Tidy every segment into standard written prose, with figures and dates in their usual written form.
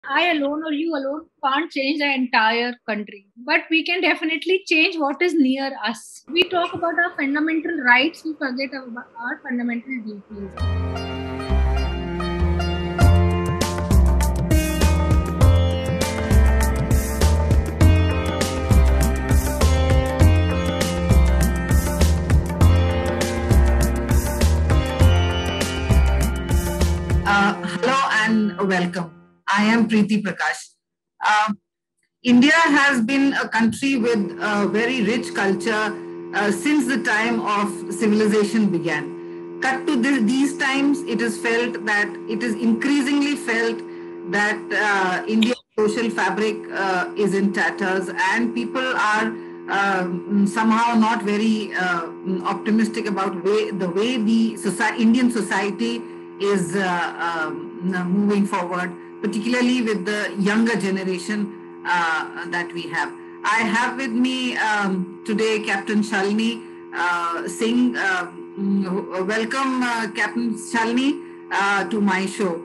I alone or you alone can't change the entire country, but we can definitely change what is near us. We talk about our fundamental rights, we forget about our fundamental duties. Hello and welcome. I am Preeti Prakash. Uh, India has been a country with a very rich culture since the time of civilization began. Cut to these times, it is felt that it is increasingly felt that India's social fabric is in tatters, and people are somehow not very optimistic about the way the Indian society is moving forward, particularly with the younger generation that we have. I have with me today Captain Shalini Singh. Welcome, Captain Shalini, to my show.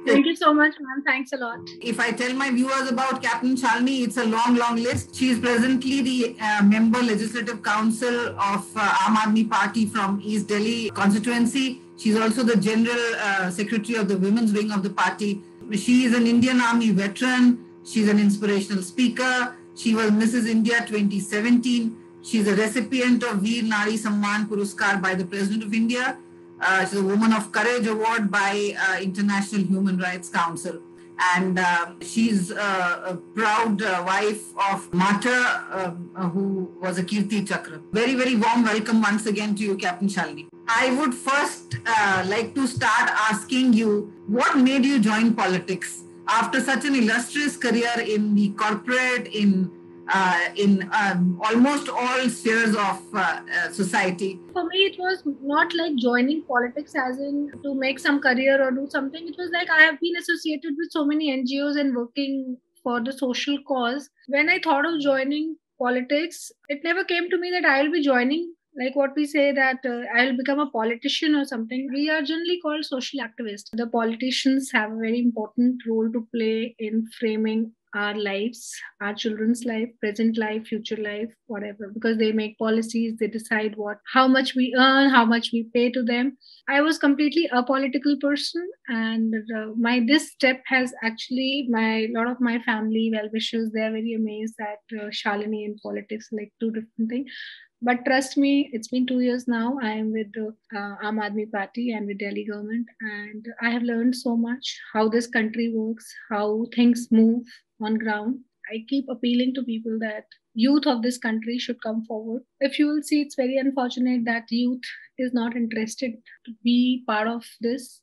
Thank you so much, ma'am. Thanks a lot. If I tell my viewers about Captain Shalini, it's a long list. She is presently the member Legislative Council of Aam Aadmi Party from East Delhi constituency. She's also the General Secretary of the Women's Wing of the party. She is an Indian Army veteran. She's an inspirational speaker. She was Mrs. India 2017. She's a recipient of Veer Nari Samman Puruskar by the President of India. She's a Woman of Courage Award by International Human Rights Council. And she's a proud wife of Mata, who was a Kirti Chakra. Very warm welcome once again to you, Captain Shalini. I would first like to start asking you, what made you join politics after such an illustrious career in the corporate, in almost all spheres of society? For me, it was not like joining politics as in to make some career or do something. It was like I have been associated with so many NGOs and working for the social cause. When I thought of joining politics, it never came to me that I will be joining, like what we say that I'll become a politician or something. We are generally called social activists. The politicians have a very important role to play in framing our lives, our children's life, present life, future life, whatever, because they make policies, they decide how much we earn, how much we pay to them. I was completely a political person, and my this step has actually my lot of my family well wishers. They are very amazed at Shalini in politics, like two different things. But trust me, it's been 2 years now. I am with the Aam Aadmi Party and with Delhi government, and I have learned so much how this country works, how things move on ground. I keep appealing to people that youth of this country should come forward. If you will see, it's very unfortunate that youth is not interested to be part of this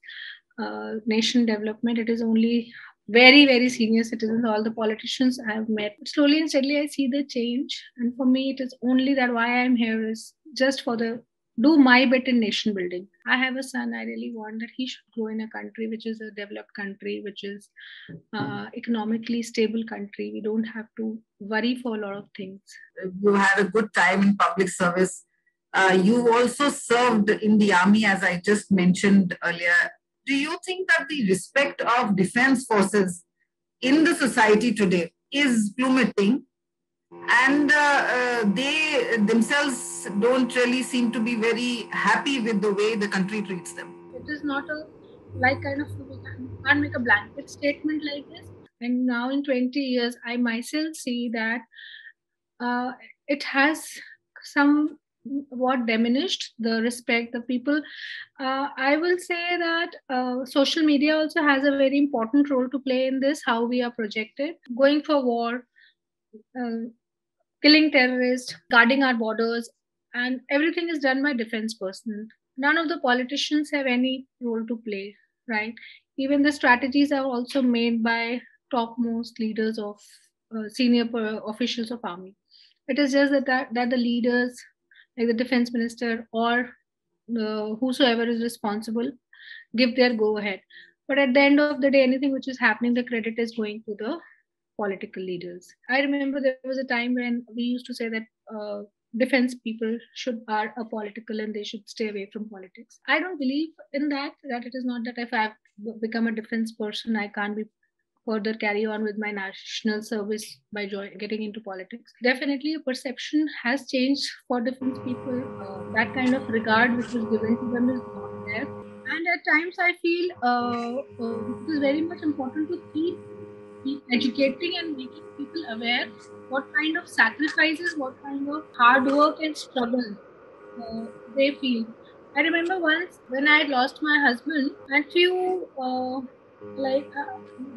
nation development. It is only very senior citizens, all the politicians I have met. Slowly and steadily, I see the change. And for me, it is only that why I'm here is just for the do my bit in nation building. I have a son. I really want that he should grow in a country which is a developed country, which is economically stable country. We don't have to worry for a lot of things. You had a good time in public service. You also served in the army, as I just mentioned earlier. Do you think that the respect of defense forces in the society today is plummeting, and they themselves don't really seem to be very happy with the way the country treats them? It is not a like kind of we can't make a blanket statement like this. And now in 20 years, I myself see that it has some what diminished the respect the people. I will say that social media also has a very important role to play in this, how we are projected going for war, uh, killing terrorists, guarding our borders, and everything is done by defense personnel. None of the politicians have any role to play, right? Even the strategies are also made by topmost leaders of senior officials of army. It is just that the leaders, like the defense minister or whosoever is responsible, give their go ahead. But at the end of the day, anything which is happening, the credit is going to the political leaders. I remember there was a time when we used to say that defense people should are apolitical and they should stay away from politics. I don't believe in that. That it is not that if I've become a defense person, I can't be further carry on with my national service by getting into politics. Definitely, a perception has changed for different people. That kind of regard which was given to them is not there. And at times, I feel it is very much important to keep educating and making people aware what kind of sacrifices, what kind of hard work and struggle they feel. I remember once when I lost my husband, and few like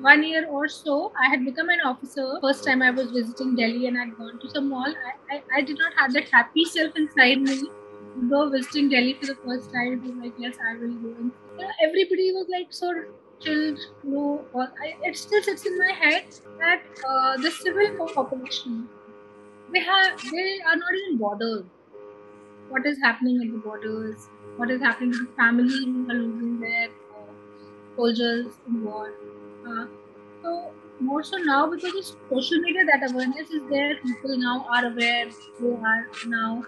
1 year or so, I had become an officer. First time I was visiting Delhi and I'd gone to some mall. I did not have that happy self inside me to go visiting Delhi for the first time. It was like, yes, I will go. And everybody was like so chilled, it still sits in my head that the civil population, they are not even bothered what is happening at the borders, what is happening to the families who are losing their soldiers in war. So more so now, because of social media, that awareness is there. People now are aware. They are now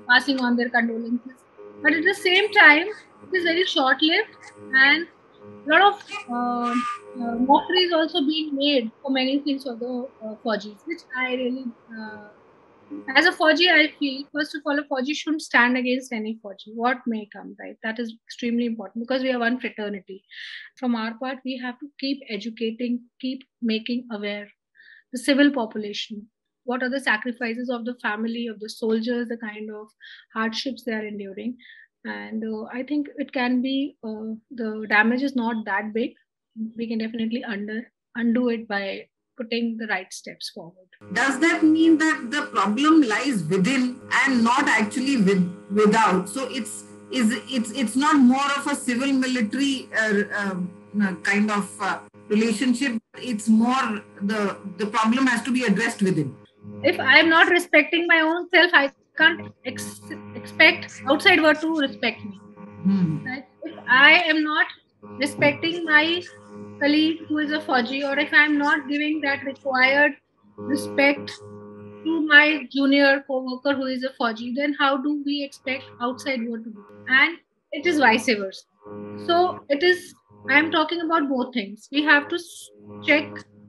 passing on their condolences. But at the same time, it is very short-lived, and a lot of mockery is also being made for many things of the Faujis, which I really as a Fauji, I feel first of all, a Fauji shouldn't stand against any Fauji, what may come, right? That is extremely important because we are one fraternity. From our part, we have to keep educating, keep making aware the civil population. What are the sacrifices of the family, of the soldiers, the kind of hardships they are enduring. And I think it can be, the damage is not that big. We can definitely undo it by putting the right steps forward. Does that mean that the problem lies within and not actually without? So it's not more of a civil military kind of relationship. It's more the problem has to be addressed within. If I am not respecting my own self, I can't expect outside world to respect me. Right? If I am not respecting my colleague who is a Fauji, or if I am not giving that required respect to my junior co-worker who is a Fauji, then how do we expect outside world to do? And it is vice versa. So it is, I am talking about both things. We have to check,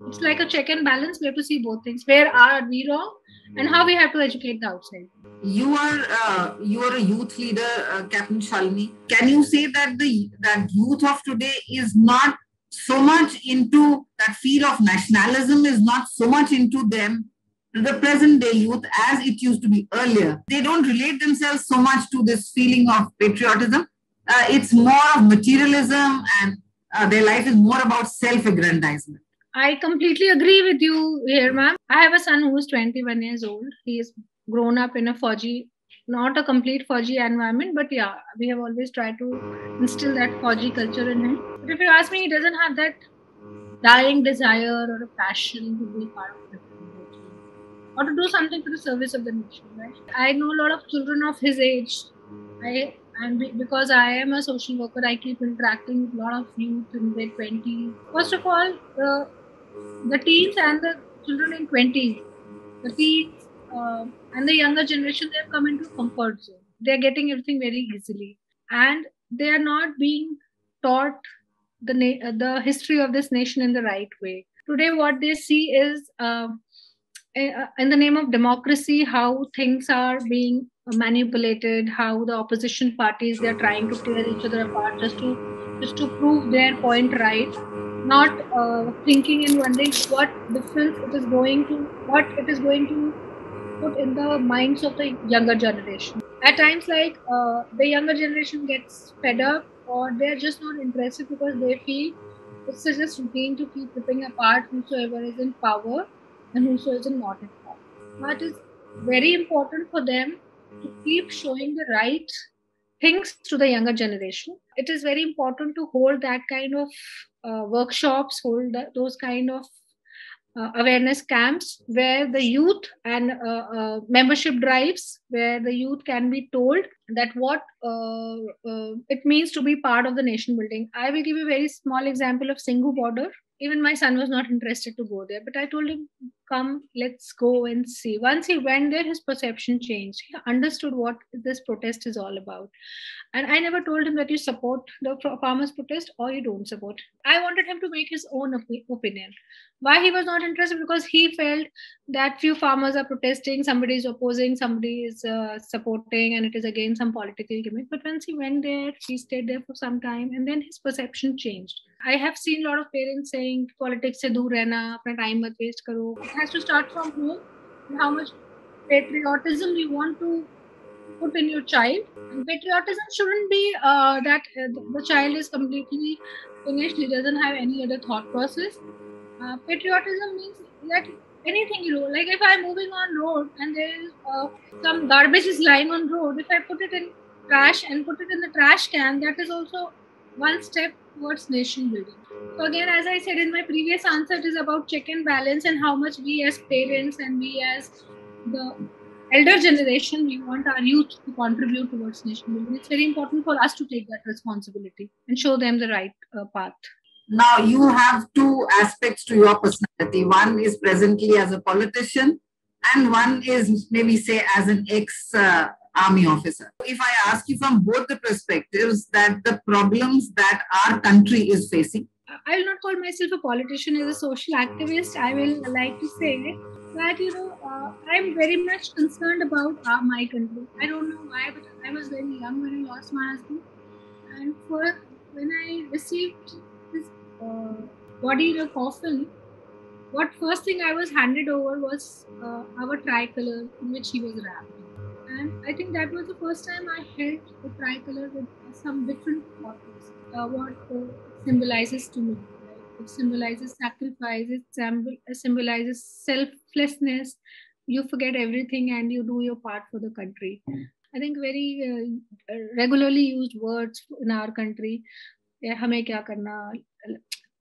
it's like a check and balance. We have to see both things. Where are we wrong and how we have to educate the outside. You are a youth leader, Captain Shalini. Can you say that that youth of today is not so much into that feel of nationalism, is not so much into them, the present day youth, as it used to be earlier? They don't relate themselves so much to this feeling of patriotism. It's more of materialism, and their life is more about self-aggrandizement. I completely agree with you here, ma'am. I have a son who is 21 years old. He is grown up in a Fauji, not a complete Fauji environment, but yeah, we have always tried to instill that Fauji culture in him. But if you ask me, he doesn't have that dying desire or a passion to be part of it or to do something for the service of the nation, right? I know a lot of children of his age. Because I am a social worker, I keep interacting with a lot of youth in their 20s. First of all, the teens and the children in 20s, the teens and the younger generation, they have come into comfort zone. They are getting everything very easily, and they are not being taught the history of this nation in the right way. Today, what they see is, in the name of democracy, how things are being manipulated, how the opposition parties, they're trying to tear each other apart just to prove their point right, not thinking and wondering what difference what it is going to put in the minds of the younger generation. At times, like the younger generation gets fed up, or they're just not interested because they feel it's just routine to keep ripping apart whosoever is in power and whosoever is not in power. But it's very important for them to keep showing the right things to the younger generation. It is very important to hold that kind of workshops, those kind of awareness camps where the youth and membership drives, where the youth can be told that what it means to be part of the nation building. I will give you a very small example of Singhu border. Even my son was not interested to go there, but I told him, come, let's go and see. Once he went there, his perception changed. He understood what this protest is all about. And I never told him that you support the farmers' protest or you don't support. I wanted him to make his own opinion. Why he was not interested? Because he felt that few farmers are protesting, somebody is opposing, somebody is supporting, and it is again some political gimmick. But once he went there, he stayed there for some time, and then his perception changed. I have seen a lot of parents saying politics se dur rehna, apna time mat waste karo. It has to start from home. How much patriotism you want to put in your child. And patriotism shouldn't be that the child is completely finished, he doesn't have any other thought process. Patriotism means that anything you do, like if I'm moving on road and there is some garbage is lying on road, if I put it in trash and put it in the trash can, that is also one step towards nation building. So again, as I said in my previous answer, it is about check and balance and how much we as parents and we as the elder generation, we want our youth to contribute towards nation building. It's very important for us to take that responsibility and show them the right path. Now, you have two aspects to your personality. One is presently as a politician, and one is maybe say as an ex-army officer. If I ask you from both the perspectives that the problems that our country is facing, I will not call myself a politician, as a social activist. I will like to say that, I'm very much concerned about my country. I don't know why, but I was very young when I lost my husband. And when I received his body in a coffin, what first thing I was handed over was our tricolor in which he was wrapped. And I think that was the first time I held the tricolor with some different purpose. What symbolizes to me. Right? It symbolizes sacrifice, it symbolizes selflessness. You forget everything and you do your part for the country. I think very regularly used words in our country. हमें क्या करना,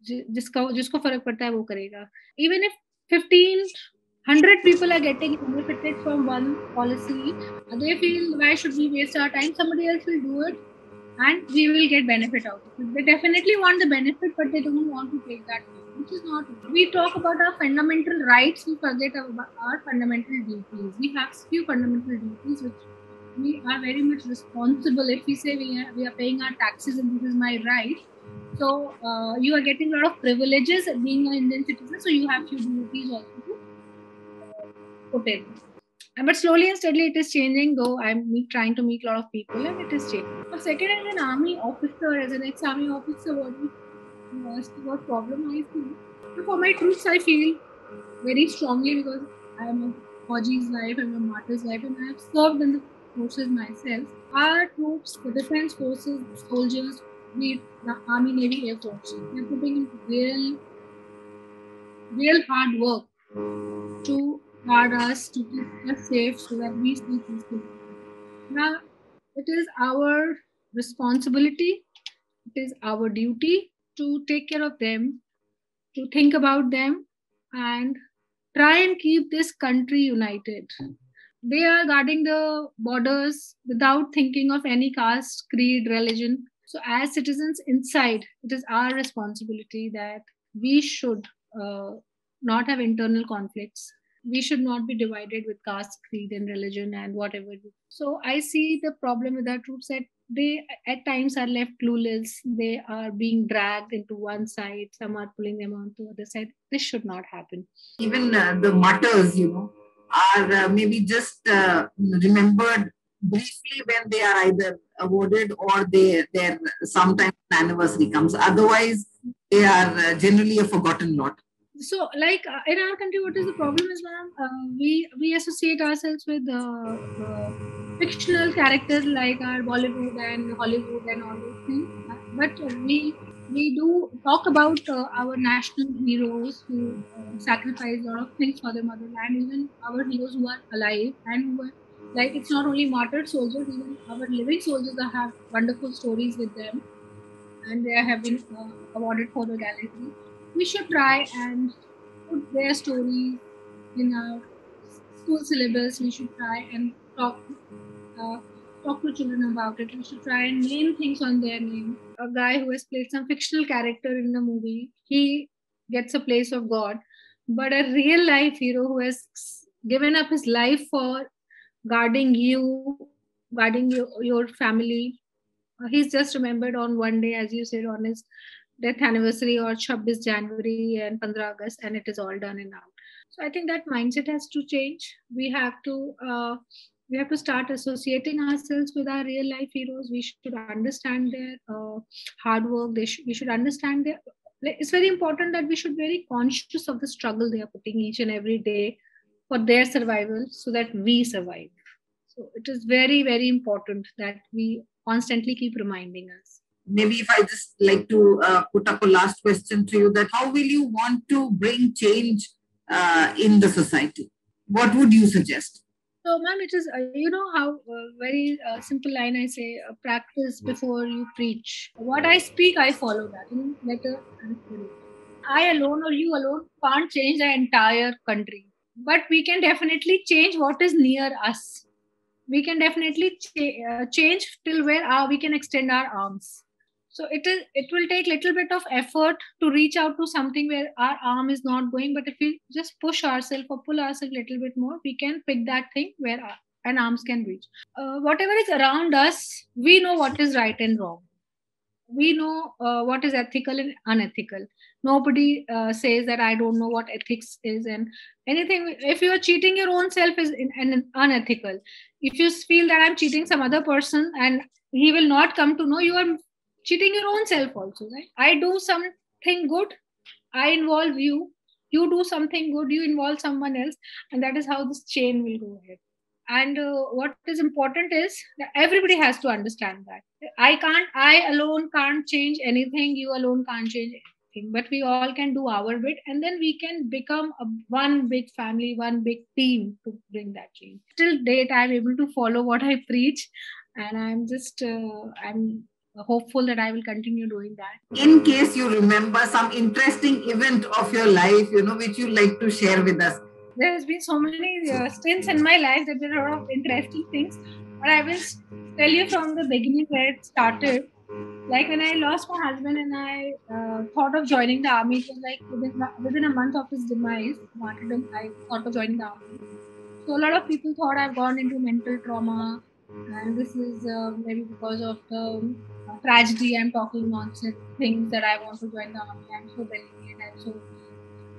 जिसको फर्क पड़ता है वो करेगा. Even if 1,500 people are getting benefited from one policy, they feel why should we waste our time? Somebody else will do it and we will get benefit out of it. They definitely want the benefit, but they don't want to take that, which is not. We talk about our fundamental rights, we forget about our fundamental duties. We have few fundamental duties which we are very much responsible. If we say we are paying our taxes and this is my right, so you are getting a lot of privileges being an Indian citizen, so you have few duties also to put in. But slowly and steadily it is changing, though I'm trying to meet a lot of people and it is changing. So second, as an army officer, as an ex-army officer, what problem I feel? So for my troops, I feel very strongly because I am a Fauji's life, I'm a martyr's life, and I have served in the forces myself. Our troops, the defense forces, soldiers, be it the Army, Navy, Air Force, they're putting in real hard work to guard us, to keep us safe so that we stay peaceful. Now, it is our responsibility, it is our duty to take care of them, to think about them, and try and keep this country united. They are guarding the borders without thinking of any caste, creed, religion. So, as citizens inside, it is our responsibility that we should not have internal conflicts. We should not be divided with caste, creed, and religion and whatever. So, I see the problem with our troops that they at times are left clueless. They are being dragged into one side. Some are pulling them on to the other side. This should not happen. Even the martyrs, are maybe just remembered briefly when they are either awarded or their sometimes anniversary comes. Otherwise, they are generally a forgotten lot. So, like in our country, what is the problem is, ma'am? We associate ourselves with fictional characters like our Bollywood and Hollywood and all those things. But we do talk about our national heroes who sacrifice a lot of things for their motherland, even our heroes who are alive and who are, like, it's not only martyred soldiers, even our living soldiers that have wonderful stories with them and they have been awarded for the gallantry. We should try and put their stories in our school syllabus. We should try and talk to children about it. We should try and name things on their name. A guy who has played some fictional character in the movie, he gets a place of God. but a real life hero who has given up his life for guarding you, guarding your family. He's just remembered on one day, as you said, on his death anniversary or 26 January and 15 August, and it is all done and out. So I think that mindset has to change. We have to start associating ourselves with our real life heroes. We should understand their hard work. We should understand their. It's very important that we should be very conscious of the struggle they are putting each and every day for their survival, so that we survive. So it is very, very important that we constantly keep reminding us. Maybe if I just like to put up a last question to you, that how will you want to bring change in the society? What would you suggest? So, ma'am, it is, how very simple line I say, practice before you preach. What I speak, I follow that in letter and spirit. I alone or you alone can't change the entire country, but we can definitely change what is near us. We can definitely change till where we can extend our arms. So it will take little bit of effort to reach out to something where our arm is not going, but if we just push ourselves or pull ourselves a little bit more, we can pick that thing where an arms can reach. Whatever is around us, we know what is right and wrong. We know what is ethical and unethical. Nobody says that I don't know what ethics is, and anything. If you are cheating your own self is unethical. If you feel that I'm cheating some other person and he will not come to know, you are cheating your own self also, right? I do something good, I involve you. You do something good, you involve someone else, and that is how this chain will go ahead. And what is important is that everybody has to understand that I alone can't change anything, you alone can't change anything, but we all can do our bit, and then we can become one big family, one big team to bring that change. Till date I'm able to follow what I preach, and I'm hopeful that I will continue doing that. In case you remember some interesting event of your life, which you like to share with us. There has been so many stints in my life that there are a lot of interesting things, but I will tell you from the beginning where it started. Like when I lost my husband and I thought of joining the army, it was like within a month of his demise, martyrdom, I thought of joining the army. So a lot of people thought I've gone into mental trauma, and this is maybe because of the tragedy. I'm talking nonsense things that I want to join the army. I'm so delicate. So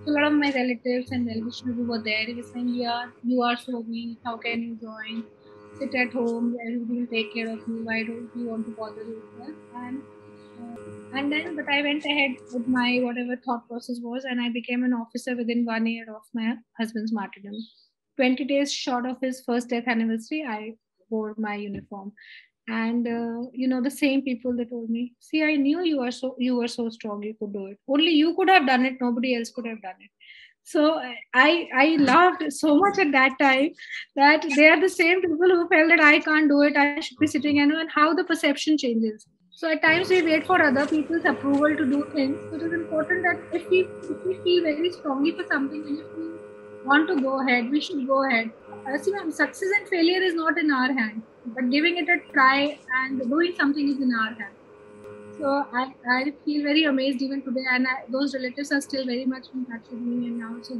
a lot of my relatives and well-wishers who were there, they were saying, "Yeah, you are so weak. How can you join? Sit at home. Everybody will take care of you. Why don't you want to bother yourself?" And then, but I went ahead with my whatever thought process was, and I became an officer within 1 year of my husband's martyrdom. 20 days short of his first death anniversary, I wore my uniform. And the same people that told me, "See, I knew you were so strong, you could do it. Only you could have done it. Nobody else could have done it." So I laughed so much at that time that they are the same people who felt that I can't do it. I should be sitting, and how the perception changes. So at times we wait for other people's approval to do things. So it is important that if we feel very strongly for something, and if we want to go ahead, we should go ahead. See, success and failure is not in our hand, but giving it a try and doing something is in our hand. So I feel very amazed even today, and those relatives are still very much in touch with me, and now so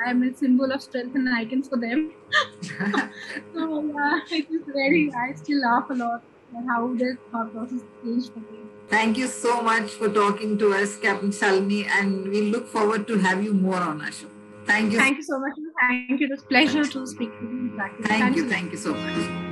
I am a symbol of strength and icon for them. So it is I still laugh a lot at how their thought process changed for me. Thank you so much for talking to us, Captain Shalini, and we look forward to have you more on our show. Thank you. Thank you so much. Thank you. It was a pleasure to speak with you. Thank you so much.